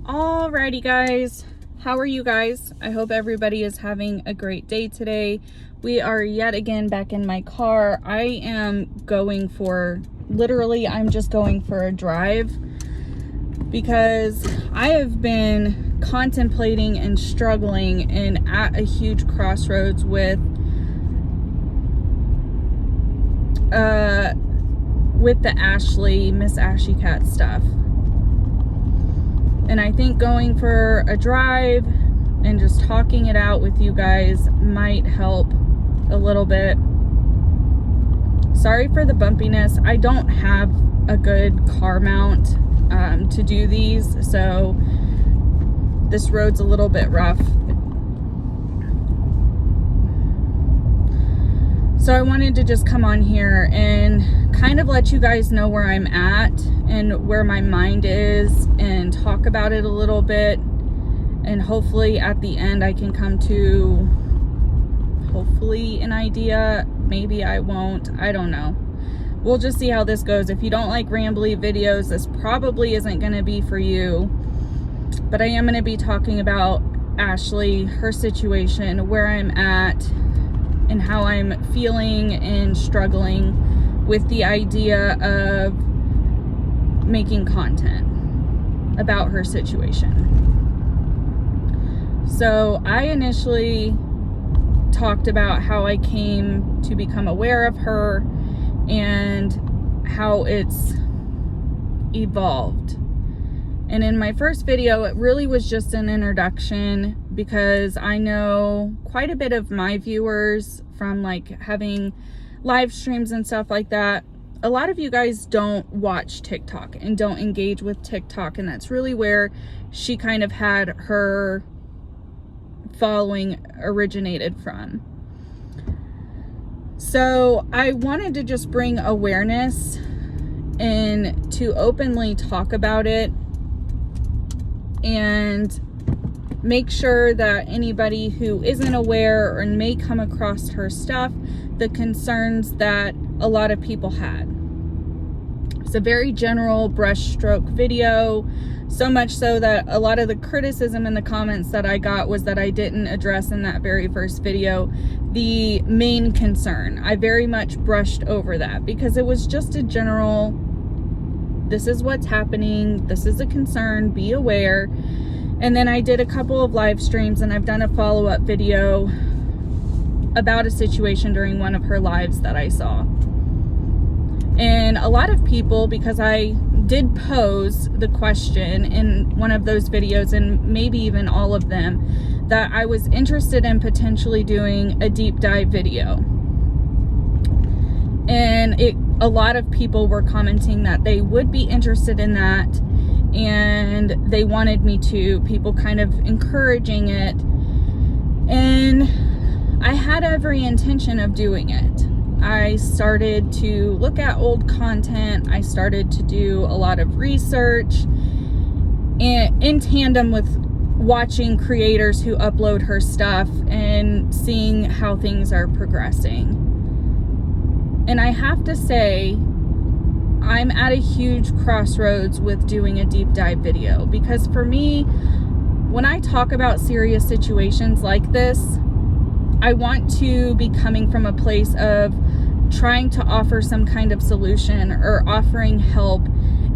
Alrighty guys, how are you guys? I hope everybody is having a great day today. We are yet again back in my car. I am going for, literally I'm just going for a drive because I have been contemplating and struggling and at a huge crossroads with the msashycat stuff. And I think going for a drive and just talking it out with you guys might help a little bit. Sorry for the bumpiness. I don't have a good car mount to do these, so this road's a little bit rough. So I wanted to just come on here and kind of let you guys know where I'm at and where my mind is and talk about it a little bit. And hopefully at the end I can come to hopefully an idea. Maybe I won't. I don't know. We'll just see how this goes. If you don't like rambly videos, this probably isn't going to be for you. But I am going to be talking about Ashley, her situation, where I'm at, and how I'm feeling and struggling with the idea of making content about her situation. So I initially talked about how I came to become aware of her and how it's evolved. And in my first video, it really was just an introduction because I know quite a bit of my viewers from like having live streams and stuff like that. A lot of you guys don't watch TikTok and don't engage with TikTok, and that's really where she kind of had her following originated from. So I wanted to just bring awareness and to openly talk about it and make sure that anybody who isn't aware or may come across her stuff, the concerns that a lot of people had. It's a very general brushstroke video, so much so that a lot of the criticism in the comments that I got was that I didn't address in that very first video the main concern. I very much brushed over that because it was just a general, this is what's happening, this is a concern, be aware. And then I did a couple of live streams and I've done a follow-up video about a situation during one of her lives that I saw. And a lot of people, because I did pose the question in one of those videos and maybe even all of them, that I was interested in potentially doing a deep dive video. And a lot of people were commenting that they would be interested in that and they wanted me to, people kind of encouraging it. And I had every intention of doing it. I started to look at old content. I started to do a lot of research and in tandem with watching creators who upload her stuff and seeing how things are progressing. And I have to say, I'm at a huge crossroads with doing a deep dive video because for me, when I talk about serious situations like this, I want to be coming from a place of trying to offer some kind of solution or offering help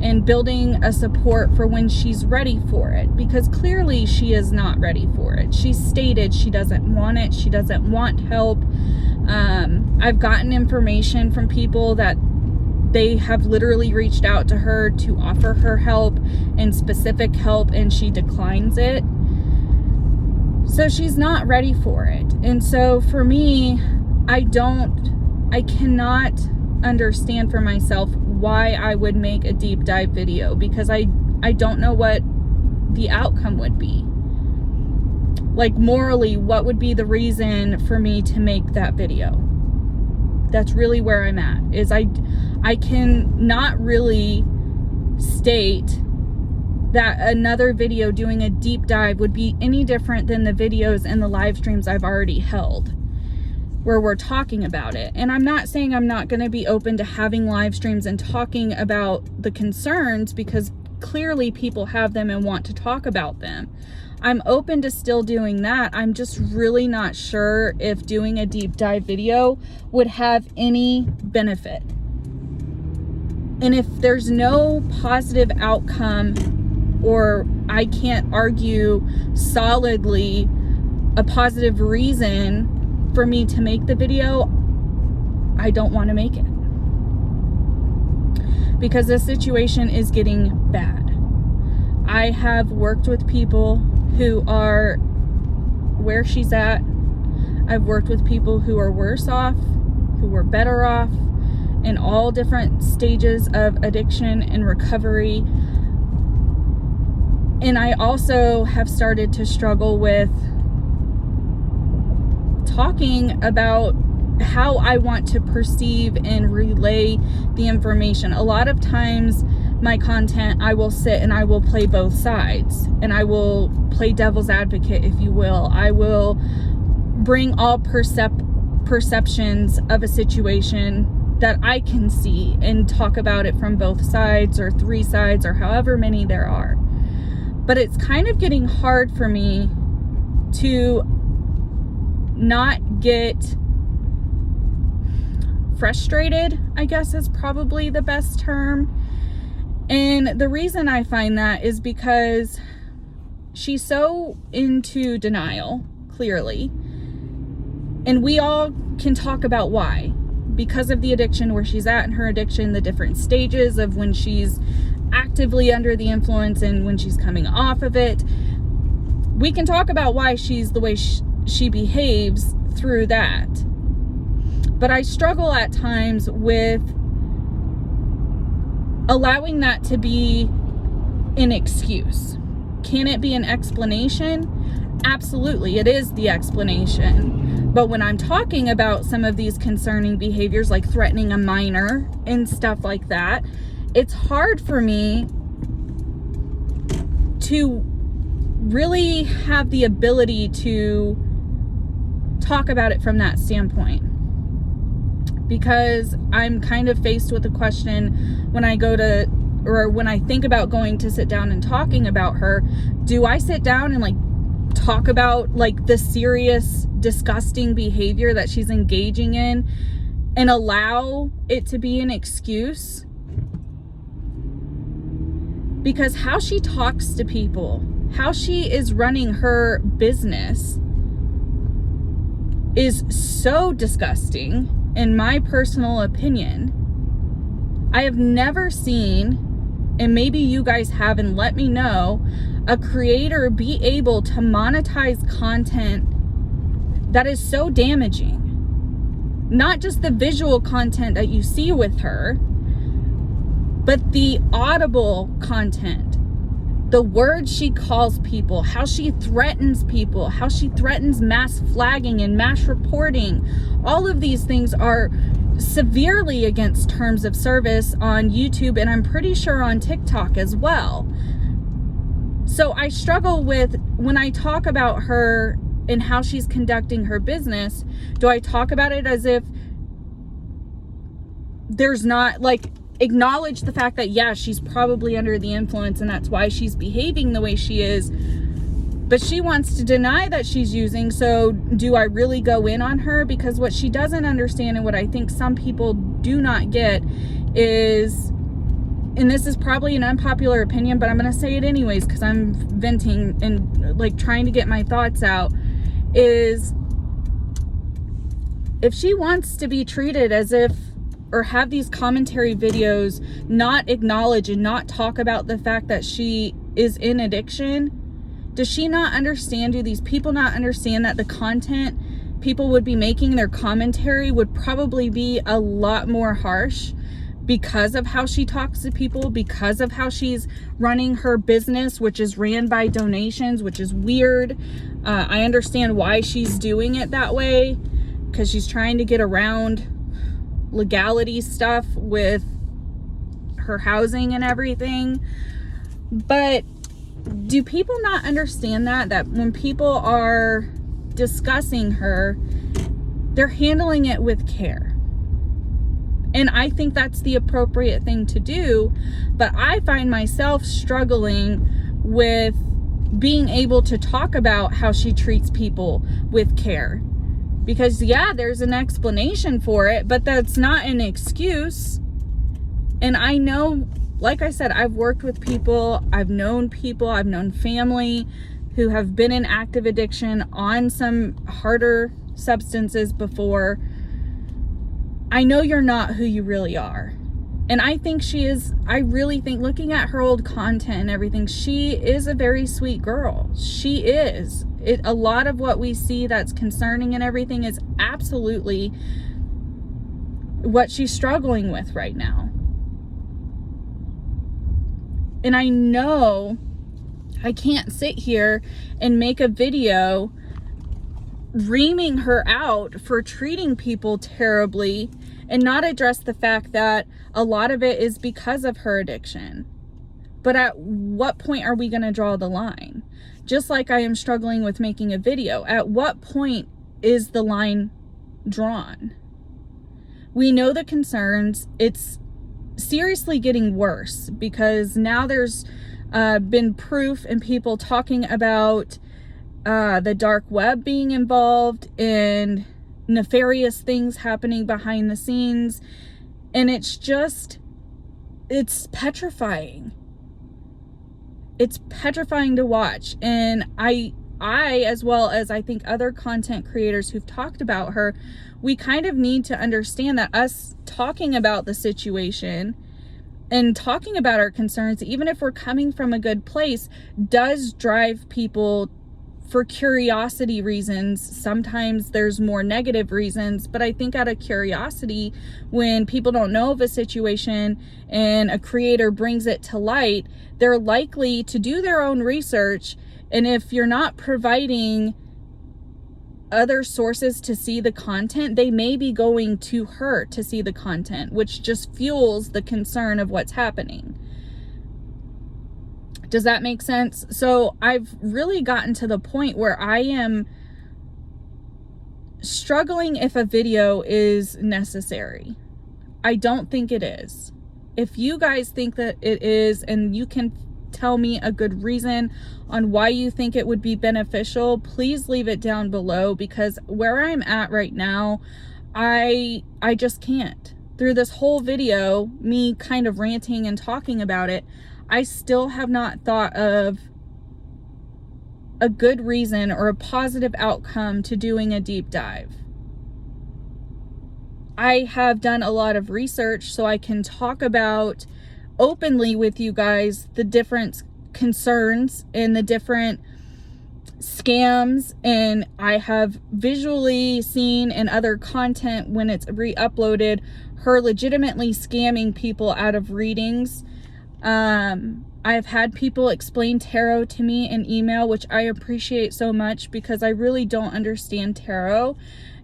and building a support for when she's ready for it, because clearly she is not ready for it. She stated she doesn't want it. She doesn't want help. I've gotten information from people that they have literally reached out to her to offer her help and specific help, and she declines it. So she's not ready for it. And so for me, I cannot understand for myself why I would make a deep dive video, because I don't know what the outcome would be. Like morally, what would be the reason for me to make that video? That's really where I'm at, is I can not really state that another video doing a deep dive would be any different than the videos and the live streams I've already held where we're talking about it. And I'm not saying I'm not going to be open to having live streams and talking about the concerns, because clearly people have them and want to talk about them. I'm open to still doing that. I'm just really not sure if doing a deep dive video would have any benefit. And if there's no positive outcome, or I can't argue solidly a positive reason for me to make the video, I don't want to make it. Because the situation is getting bad. I have worked with people who are where she's at. I've worked with people who are worse off, who were better off, in all different stages of addiction and recovery. And I also have started to struggle with talking about how I want to perceive and relay the information. A lot of times my content, I will sit and I will play both sides, and I will play devil's advocate, if you will. I will bring all perceptions of a situation that I can see and talk about it from both sides, or three sides, or however many there are. But it's kind of getting hard for me to not get frustrated, I guess is probably the best term. And the reason I find that is because she's so into denial, clearly. And we all can talk about why. Because of the addiction, where she's at in her addiction, the different stages of when she's actively under the influence and when she's coming off of it. We can talk about why she's the way she behaves through that. But I struggle at times with allowing that to be an excuse. Can it be an explanation? Absolutely, it is the explanation. But when I'm talking about some of these concerning behaviors, like threatening a minor and stuff like that, it's hard for me to really have the ability to talk about it from that standpoint. Because I'm kind of faced with a question when I go to, or when I think about going to sit down and talking about her. Do I sit down and talk about the serious, disgusting behavior that she's engaging in and allow it to be an excuse? Because how she talks to people, how she is running her business is so disgusting. In my personal opinion, I have never seen, and maybe you guys have, and let me know, a creator be able to monetize content that is so damaging. Not just the visual content that you see with her, but the audible content, the words she calls people, how she threatens people, how she threatens mass flagging and mass reporting. All of these things are severely against terms of service on YouTube, and I'm pretty sure on TikTok as well. So I struggle with, when I talk about her and how she's conducting her business, do I talk about it as if there's not, acknowledge the fact that, yeah, she's probably under the influence and that's why she's behaving the way she is, but she wants to deny that she's using. So do I really go in on her? Because what she doesn't understand, and what I think some people do not get, is, and this is probably an unpopular opinion, but I'm going to say it anyways because I'm venting and trying to get my thoughts out, is if she wants to be treated as if, or have these commentary videos not acknowledge and not talk about the fact that she is in addiction, does she not understand? Do these people not understand that the content people would be making, their commentary would probably be a lot more harsh because of how she talks to people, because of how she's running her business, which is ran by donations, which is weird. I understand why she's doing it that way, because she's trying to get around legality stuff with her housing and everything. But do people not understand that when people are discussing her, they're handling it with care? And I think that's the appropriate thing to do. But I find myself struggling with being able to talk about how she treats people with care. Because yeah, there's an explanation for it, but that's not an excuse. And I know, like I said, I've worked with people, I've known family who have been in active addiction on some harder substances before. I know you're not who you really are. And I think she is, I really think, looking at her old content and everything, she is a very sweet girl. She is. A lot of what we see that's concerning and everything is absolutely what she's struggling with right now. And I know I can't sit here and make a video reaming her out for treating people terribly and not address the fact that a lot of it is because of her addiction. But at what point are we going to draw the line? Just like I am struggling with making a video, at what point is the line drawn? We know the concerns. It's seriously getting worse because now there's been proof and people talking about the dark web being involved and nefarious things happening behind the scenes. And it's petrifying. It's petrifying to watch. And I, as well as I think other content creators who've talked about her, we kind of need to understand that us talking about the situation and talking about our concerns, even if we're coming from a good place, does drive people for curiosity reasons. Sometimes there's more negative reasons, but I think out of curiosity, when people don't know of a situation and a creator brings it to light, they're likely to do their own research. And if you're not providing other sources to see the content, they may be going to her to see the content, which just fuels the concern of what's happening. Does that make sense? So I've really gotten to the point where I am struggling if a video is necessary. I don't think it is. If you guys think that it is, and you can tell me a good reason on why you think it would be beneficial, please leave it down below, because where I'm at right now, I just can't. Through this whole video, me kind of ranting and talking about it, I still have not thought of a good reason or a positive outcome to doing a deep dive. I have done a lot of research so I can talk about openly with you guys the different concerns and the different scams, and I have visually seen in other content when it's re-uploaded her legitimately scamming people out of readings. I've had people explain tarot to me in email, which I appreciate so much because I really don't understand tarot,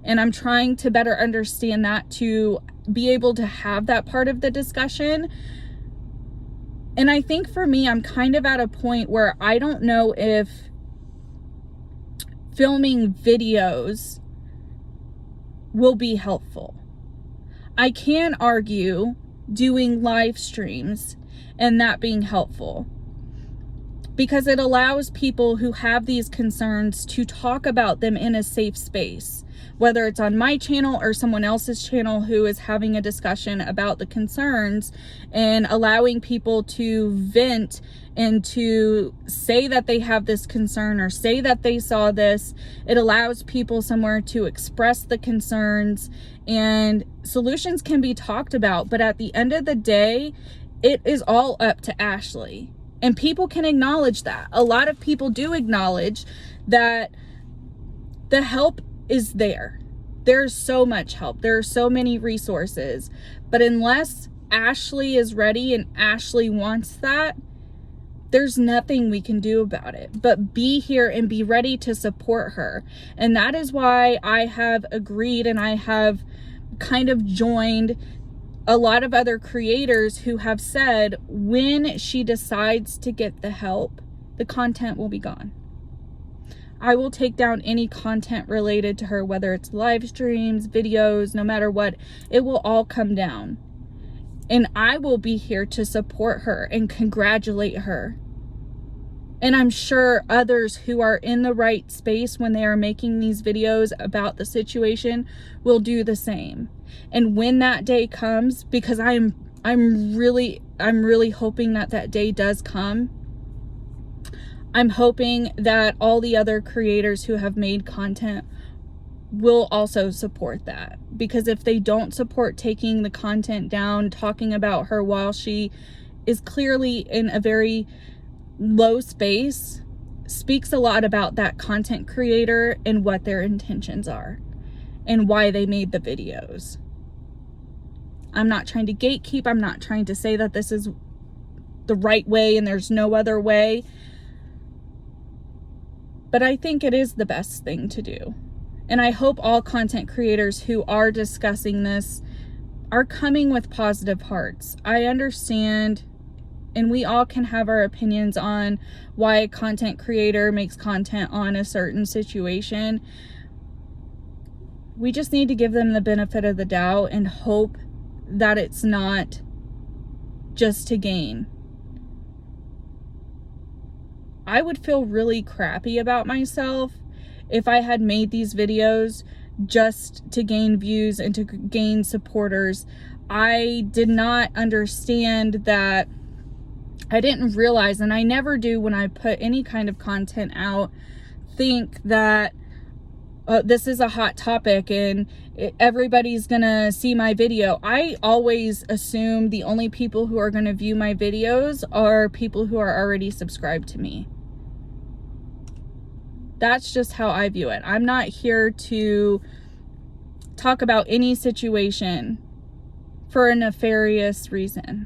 and I'm trying to better understand that to be able to have that part of the discussion. And I think for me, I'm kind of at a point where I don't know if filming videos will be helpful. I can argue doing live streams and that being helpful, because it allows people who have these concerns to talk about them in a safe space, whether it's on my channel or someone else's channel who is having a discussion about the concerns, and allowing people to vent and to say that they have this concern or say that they saw this. It allows people somewhere to express the concerns, and solutions can be talked about. But at the end of the day, it is all up to Ashley. And people can acknowledge that. A lot of people do acknowledge that the help is there. There's so much help. There are so many resources. But unless Ashley is ready and Ashley wants that, there's nothing we can do about it but be here and be ready to support her. And that is why I have agreed, and I have kind of joined a lot of other creators who have said when she decides to get the help, the content will be gone. I will take down any content related to her, whether it's live streams, videos, no matter what. It will all come down. And I will be here to support her and congratulate her. And I'm sure others who are in the right space when they are making these videos about the situation will do the same. And when that day comes, because I'm really hoping that day does come. I'm hoping that all the other creators who have made content will also support that. Because if they don't support taking the content down, talking about her while she is clearly in a very low space, speaks a lot about that content creator and what their intentions are and why they made the videos. I'm not trying to gatekeep. I'm not trying to say that this is the right way and there's no other way. But I think it is the best thing to do. And I hope all content creators who are discussing this are coming with positive hearts. I understand, and we all can have our opinions on why a content creator makes content on a certain situation. We just need to give them the benefit of the doubt and hope that it's not just to gain. I would feel really crappy about myself if I had made these videos just to gain views and to gain supporters. I did not understand that. I didn't realize, and I never do when I put any kind of content out, think that this is a hot topic and everybody's gonna see my video. I always assume the only people who are gonna view my videos are people who are already subscribed to me. That's just how I view it. I'm not here to talk about any situation for a nefarious reason.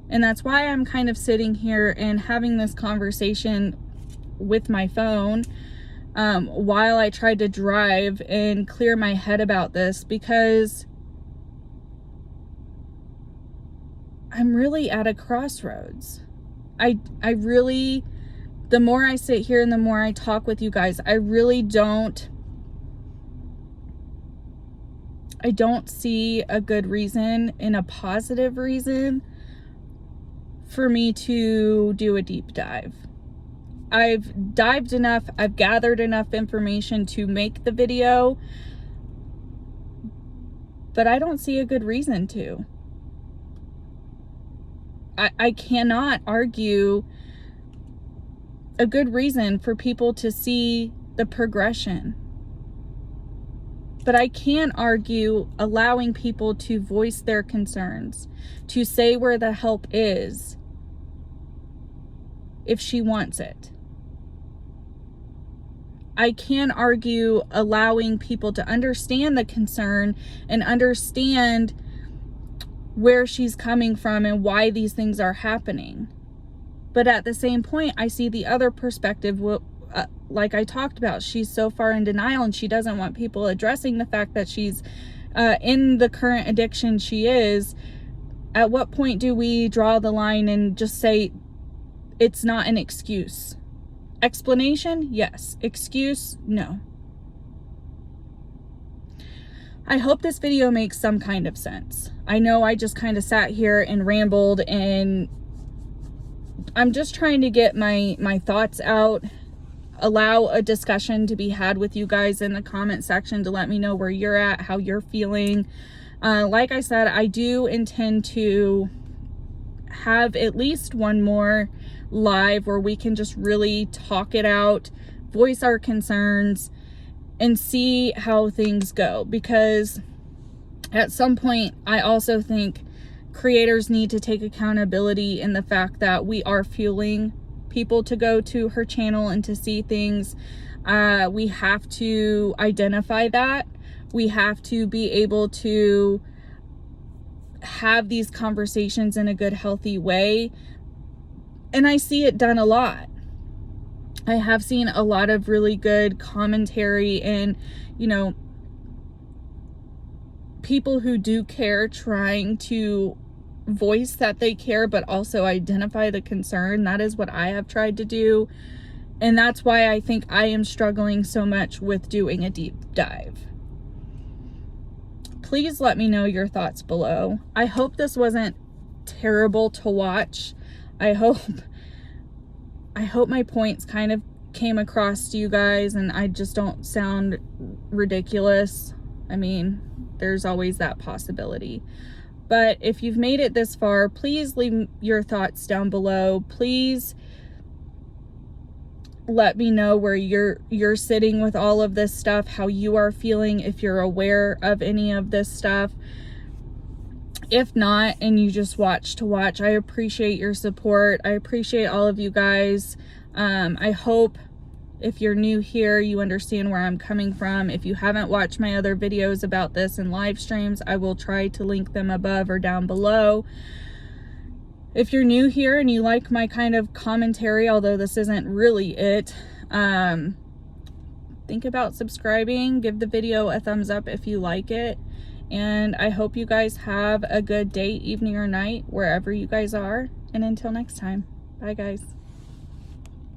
And that's why I'm kind of sitting here and having this conversation with my phone while I tried to drive and clear my head about this, because I'm really at a crossroads. I really, the more I sit here and the more I talk with you guys, I really don't see a good reason and a positive reason for me to do a deep dive. I've dived enough, I've gathered enough information to make the video, but I don't see a good reason to. I cannot argue a good reason for people to see the progression. But I can argue allowing people to voice their concerns, to say where the help is, if she wants it. I can argue allowing people to understand the concern and understand where she's coming from and why these things are happening. But at the same point, I see the other perspective. Like I talked about, she's so far in denial and she doesn't want people addressing the fact that she's in the current addiction she is. At what point do we draw the line and just say it's not an excuse? Explanation? Yes. Excuse? No. I hope this video makes some kind of sense. I know I just kind of sat here and rambled, and I'm just trying to get my thoughts out, allow a discussion to be had with you guys in the comment section to let me know where you're at, how you're feeling. Like I said, I do intend to have at least one more live where we can just really talk it out, voice our concerns, and see how things go. Because at some point, I also think creators need to take accountability in the fact that we are fueling people to go to her channel and to see things. We have to identify that. We have to be able to have these conversations in a good, healthy way. And I see it done a lot. I have seen a lot of really good commentary and, people who do care trying to voice that they care, but also identify the concern. That is what I have tried to do. And that's why I think I am struggling so much with doing a deep dive. Please let me know your thoughts below. I hope this wasn't terrible to watch. I hope my points kind of came across to you guys and I just don't sound ridiculous. I mean, there's always that possibility. But if you've made it this far, please leave your thoughts down below. Please let me know where you're sitting with all of this stuff, how you are feeling, if you're aware of any of this stuff. If not, and you just watch to watch, I appreciate your support. I appreciate all of you guys. I hope if you're new here, you understand where I'm coming from. If you haven't watched my other videos about this in live streams, I will try to link them above or down below. If you're new here and you like my kind of commentary, although this isn't really it, think about subscribing. Give the video a thumbs up if you like it. And I hope you guys have a good day, evening, or night, wherever you guys are. And until next time, bye guys.